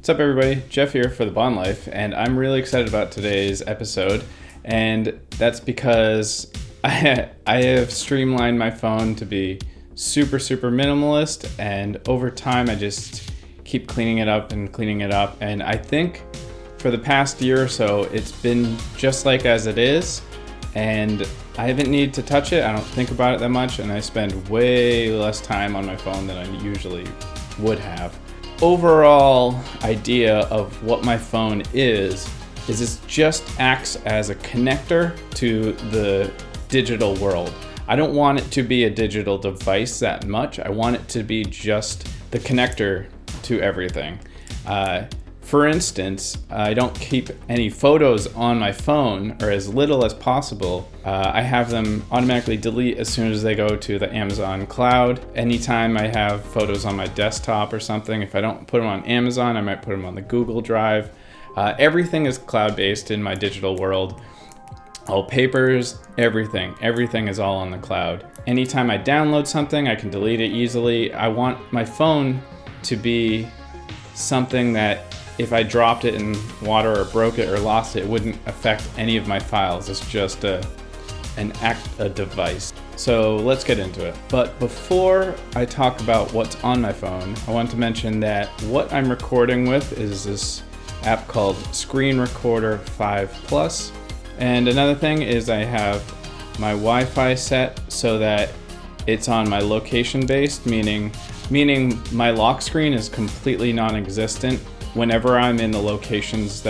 What's up, everybody? Jeff here for The Bond Life, and I'm really excited about today's episode, and that's because I have streamlined my phone to be super minimalist, and over time I just keep cleaning it up, and I think for the past year or so it's been just like as it is, and I haven't needed to touch it. I don't think about it that much, and I spend way less time on my phone than I usually would have. Overall idea of what my phone is it just acts as a connector to the digital world. I don't want it to be a digital device that much. I want it to be just the connector to everything. For instance, I don't keep any photos on my phone, or as little as possible. I have them automatically delete as soon as they go to the Amazon cloud. Anytime I have photos on my desktop or something, if I don't put them on Amazon, I might put them on the Google Drive. Everything is cloud-based in my digital world. Wallpapers, everything is all on the cloud. Anytime I download something, I can delete it easily. I want my phone to be something that if I dropped it in water or broke it or lost it, it wouldn't affect any of my files. It's just a device. So let's get into it. But before I talk about what's on my phone, I want to mention that what I'm recording with is this app called Screen Recorder 5 Plus. And another thing is I have my Wi-Fi set so that it's on my location based, meaning my lock screen is completely non-existent whenever I'm in the locations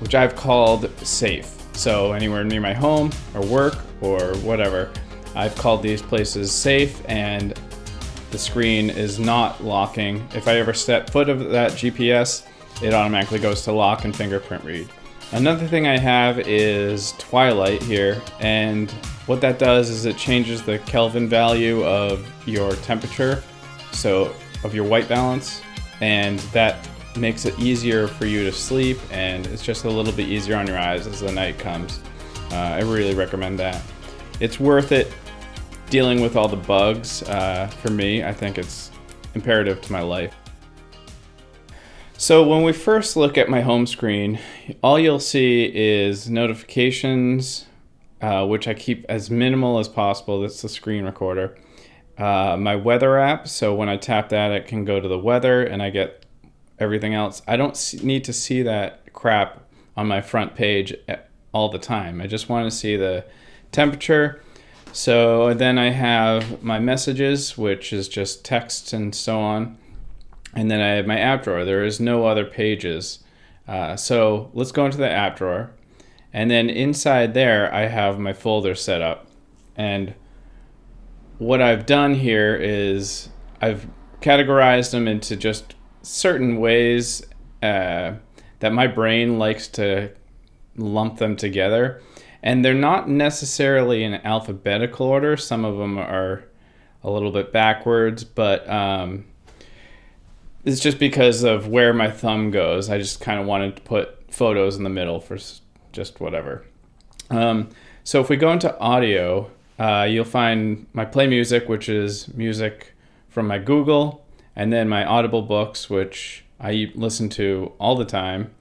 which I've called safe. So anywhere near my home or work or whatever, I've called these places safe, and the screen is not locking. If I ever step foot of that GPS, it automatically goes to lock and fingerprint read. Another thing I have is Twilight here, and what that does is it changes the Kelvin value of your temperature, so of your white balance, and that makes it easier for you to sleep, and it's just a little bit easier on your eyes as the night comes. I really recommend that. It's worth it dealing with all the bugs. For me, I think it's imperative to my life. So when we first look at my home screen, all you'll see is notifications, which I keep as minimal as possible. That's the screen recorder. My weather app, so when I tap that, it can go to the weather and I get everything else. I don't need to see that crap on my front page all the time. I just want to see the temperature. So then I have my messages, which is just text and so on. And then I have my app drawer. There is no other pages. So let's go into the app drawer. And then inside there, I have my folder set up. And what I've done here is I've categorized them into just certain ways that my brain likes to lump them together. And they're not necessarily in alphabetical order. Some of them are a little bit backwards, but it's just because of where my thumb goes. I just kind of wanted to put photos in the middle for just whatever. So if we go into audio, you'll find my play music, which is music from my Google, and then my Audible books, which I listen to all the time,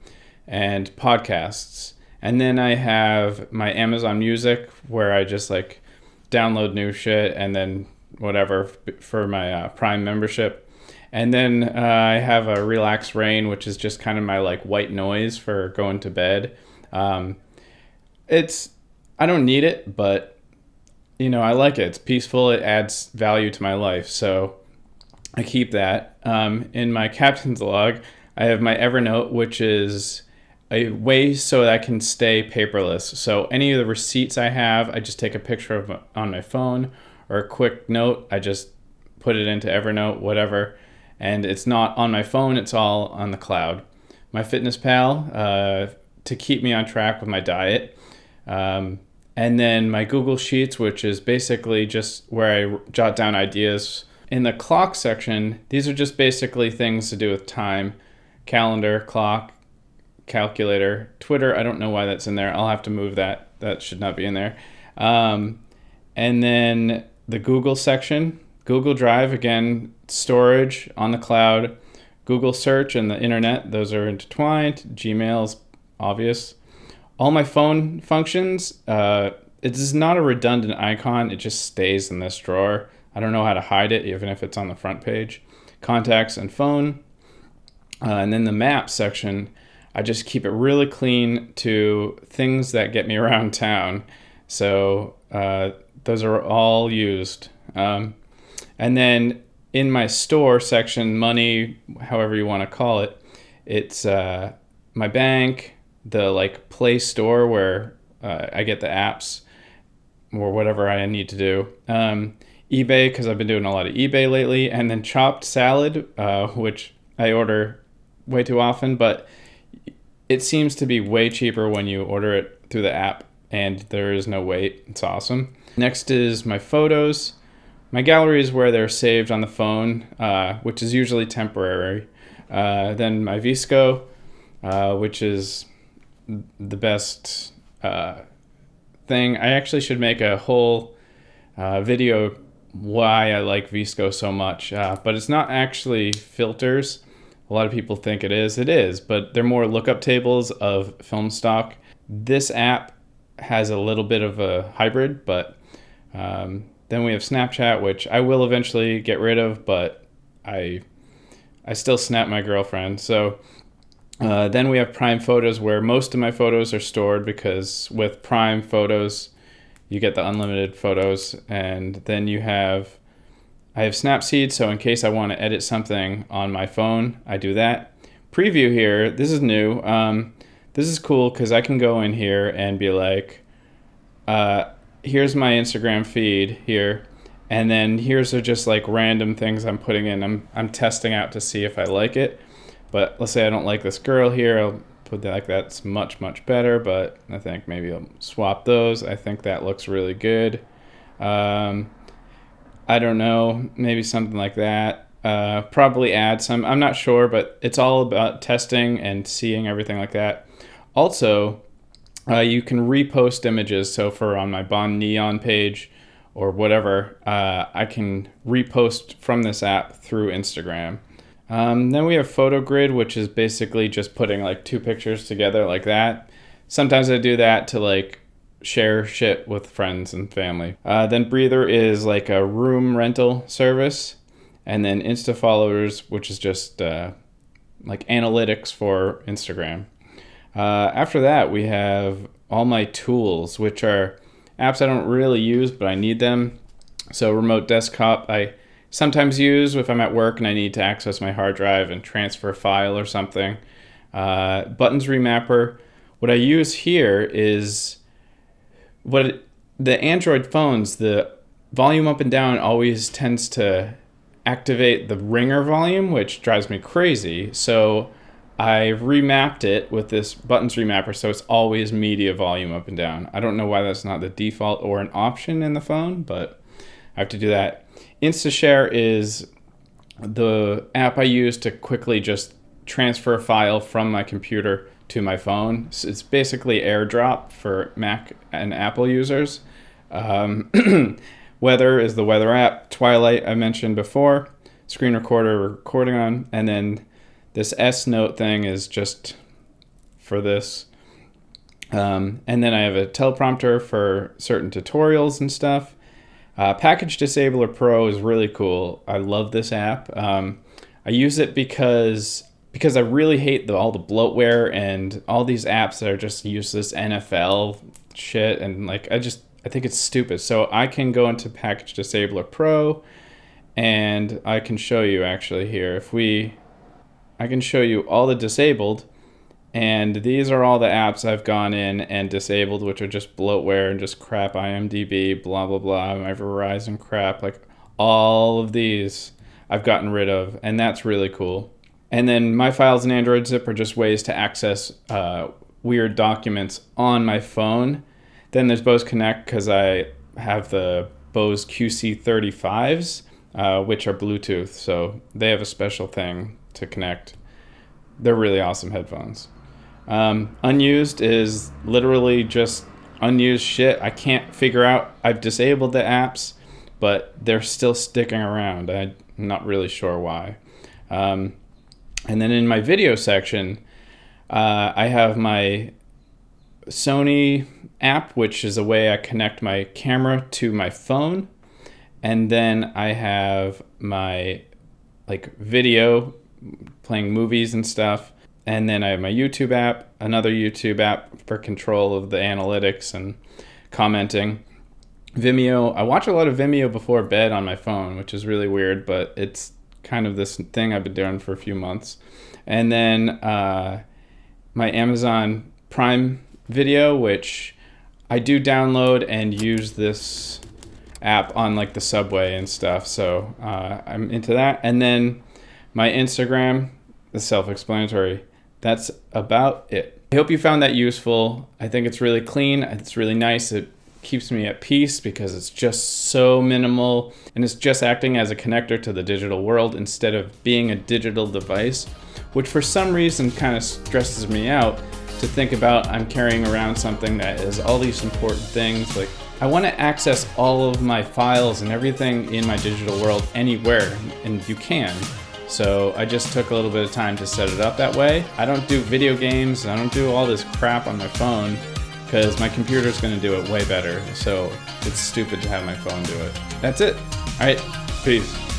and podcasts. And then I have my Amazon Music, where I just like download new shit and then whatever for my Prime membership. And then I have a Relax Rain, which is just kind of my like white noise for going to bed. I don't need it, but I like it. It's peaceful. It adds value to my life. So I keep that. In my captain's log, I have my Evernote, which is a way so that I can stay paperless. So any of the receipts I have, I just take a picture of on my phone, or a quick note. I just put it into Evernote, whatever. And it's not on my phone, it's all on the cloud. My Fitness Pal, to keep me on track with my diet. And then my Google Sheets, which is basically just where I jot down ideas. In the clock section, these are just basically things to do with time. Calendar, clock, calculator, Twitter. I don't know why that's in there. I'll have to move that. That should not be in there. And then the Google section, Google Drive, again, storage on the cloud Google search and the internet, those are intertwined. Gmail's obvious. All my phone functions, it is not a redundant icon. It just stays in this drawer. I don't know how to hide it, even if it's on the front page. Contacts and phone. And then the maps section, I just keep it really clean to things that get me around town. So those are all used. And then in my store section, money, however you want to call it, it's my bank, the like Play Store where I get the apps or whatever I need to do. eBay, because I've been doing a lot of eBay lately, and then chopped salad, which I order way too often, but it seems to be way cheaper when you order it through the app and there is no wait. It's awesome. Next is my photos. My gallery is where they're saved on the phone, which is usually temporary. Then my VSCO, which is the best thing. I actually should make a whole video why I like VSCO so much, but it's not actually filters. A lot of people think it is, but they're more lookup tables of film stock. This app has a little bit of a hybrid, but then we have Snapchat, which I will eventually get rid of, but I still snap my girlfriend. So then we have Prime Photos, where most of my photos are stored, because with Prime Photos, you get the unlimited photos. And then I have Snapseed, so in case I want to edit something on my phone, I do that. Preview here, this is new. This is cool because I can go in here and be like, here's my Instagram feed here, and then here's just like random things I'm putting in. I'm testing out to see if I like it. But let's say I don't like this girl here, I'll put that like that's much better, but I think maybe I'll swap those. I think that looks really good. I don't know, maybe something like that. Probably add some, I'm not sure, but it's all about testing and seeing everything like that. Also, you can repost images. So for on my Bon Neon page or whatever, I can repost from this app through Instagram. Then we have Photo Grid, which is basically just putting like two pictures together like that. Sometimes I do that to like share shit with friends and family. Then Breather is like a room rental service. And then Insta Followers, which is just like analytics for Instagram. After that, we have all my tools, which are apps I don't really use, but I need them. So Remote Desktop, I sometimes use if I'm at work and I need to access my hard drive and transfer a file or something. Buttons Remapper. What I use here is the Android phones, the volume up and down always tends to activate the ringer volume, which drives me crazy. So I remapped it with this Buttons Remapper, so it's always media volume up and down. I don't know why that's not the default or an option in the phone, but I have to do that. InstaShare is the app I use to quickly just transfer a file from my computer to my phone. So it's basically AirDrop for Mac and Apple users. Weather is the weather app. Twilight I mentioned before. Screen recorder we're recording on. And then this S Note thing is just for this. And then I have a teleprompter for certain tutorials and stuff. Package Disabler Pro is really cool. I love this app. I use it because I really hate all the bloatware and all these apps that are just useless NFL shit, and like I think it's stupid. So I can go into Package Disabler Pro, and I can show you actually here. I can show you all the disabled, and these are all the apps I've gone in and disabled, which are just bloatware and just crap, IMDb, blah, blah, blah, my Verizon crap, like all of these I've gotten rid of, and that's really cool. And then My Files and Android Zip are just ways to access weird documents on my phone. Then there's Bose Connect, because I have the Bose QC35s, which are Bluetooth, so they have a special thing to connect. They're really awesome headphones. Unused is literally just unused shit. I can't figure out. I've disabled the apps, but they're still sticking around. I'm not really sure why. And then in my video section, I have my Sony app, which is a way I connect my camera to my phone. And then I have my video playing movies and stuff. And then I have my YouTube app, another YouTube app for control of the analytics and commenting. Vimeo, I watch a lot of Vimeo before bed on my phone, which is really weird, but it's kind of this thing I've been doing for a few months. And then my Amazon Prime Video, which I do download and use this app on like the subway and stuff, so I'm into that. And then my Instagram, the self-explanatory. That's about it. I hope you found that useful. I think it's really clean, it's really nice, it keeps me at peace because it's just so minimal and it's just acting as a connector to the digital world instead of being a digital device, which for some reason kind of stresses me out to think about. I'm carrying around something that is all these important things. Like, I want to access all of my files and everything in my digital world anywhere, and you can. So I just took a little bit of time to set it up that way. I don't do video games, I don't do all this crap on my phone because my computer's going to do it way better. So it's stupid to have my phone do it. That's it. All right, peace.